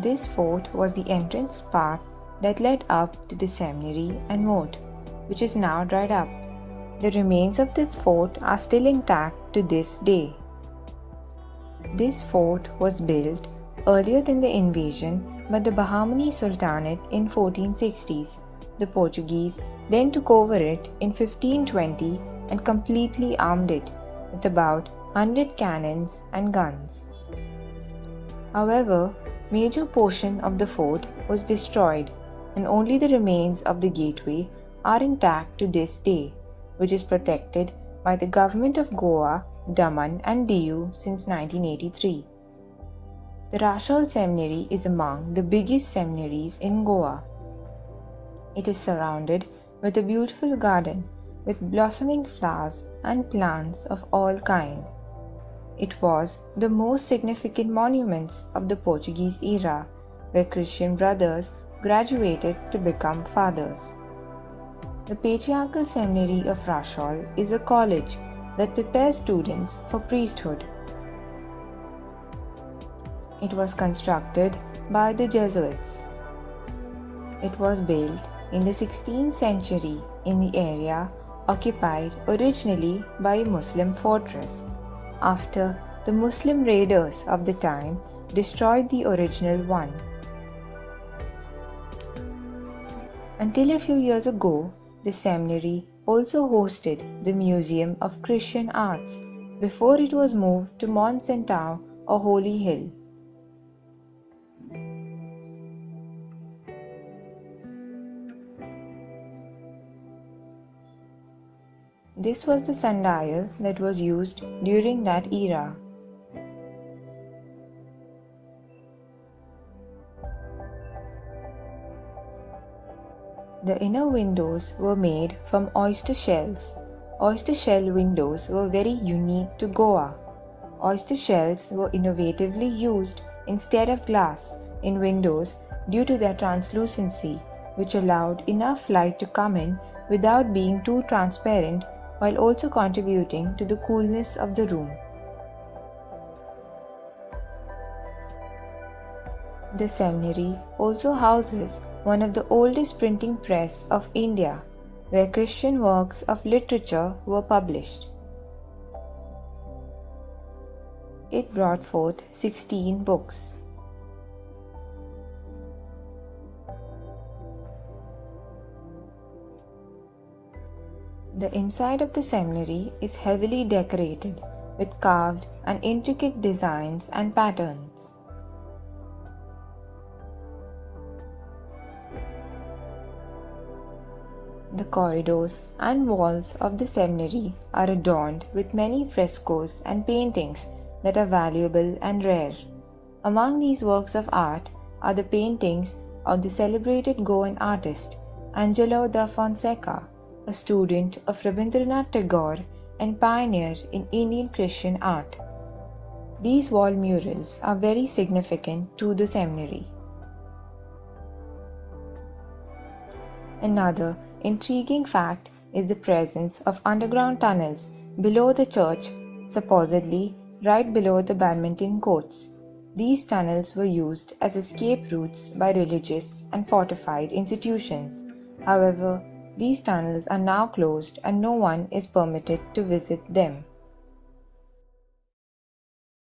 This fort was the entrance path that led up to the seminary and moat, which is now dried up. The remains of this fort are still intact to this day. This fort was built earlier than the invasion by the Bahmani Sultanate in 1460s. The Portuguese then took over it in 1520 and completely armed it with about 100 cannons and guns. However, major portion of the fort was destroyed and only the remains of the gateway are intact to this day, which is protected by the government of Goa, Daman and Diu since 1983. The Rashal Seminary is among the biggest seminaries in Goa. It is surrounded with a beautiful garden with blossoming flowers and plants of all kinds. It was the most significant monuments of the Portuguese era, where Christian brothers graduated to become fathers. The Patriarchal Seminary of Rashal is a college that prepares students for priesthood. It was constructed by the Jesuits. It was built in the 16th century in the area occupied originally by a Muslim fortress, after the Muslim raiders of the time destroyed the original one. Until a few years ago, the seminary also hosted the Museum of Christian Arts before it was moved to Mont Saint-Anne or Holy Hill. This was the sundial that was used during that era. The inner windows were made from oyster shells. Oyster shell windows were very unique to Goa. Oyster shells were innovatively used instead of glass in windows due to their translucency, which allowed enough light to come in without being too transparent, while also contributing to the coolness of the room. The seminary also houses one of the oldest printing press of India, where Christian works of literature were published. It brought forth 16 books. The inside of the seminary is heavily decorated with carved and intricate designs and patterns. The corridors and walls of the seminary are adorned with many frescoes and paintings that are valuable and rare. Among these works of art are the paintings of the celebrated Goan artist Angelo da Fonseca, a student of Rabindranath Tagore and pioneer in Indian Christian art. These wall murals are very significant to the seminary. Another intriguing fact is the presence of underground tunnels below the church, supposedly right below the badminton courts. These tunnels were used as escape routes by religious and fortified institutions. However, these tunnels are now closed and no one is permitted to visit them.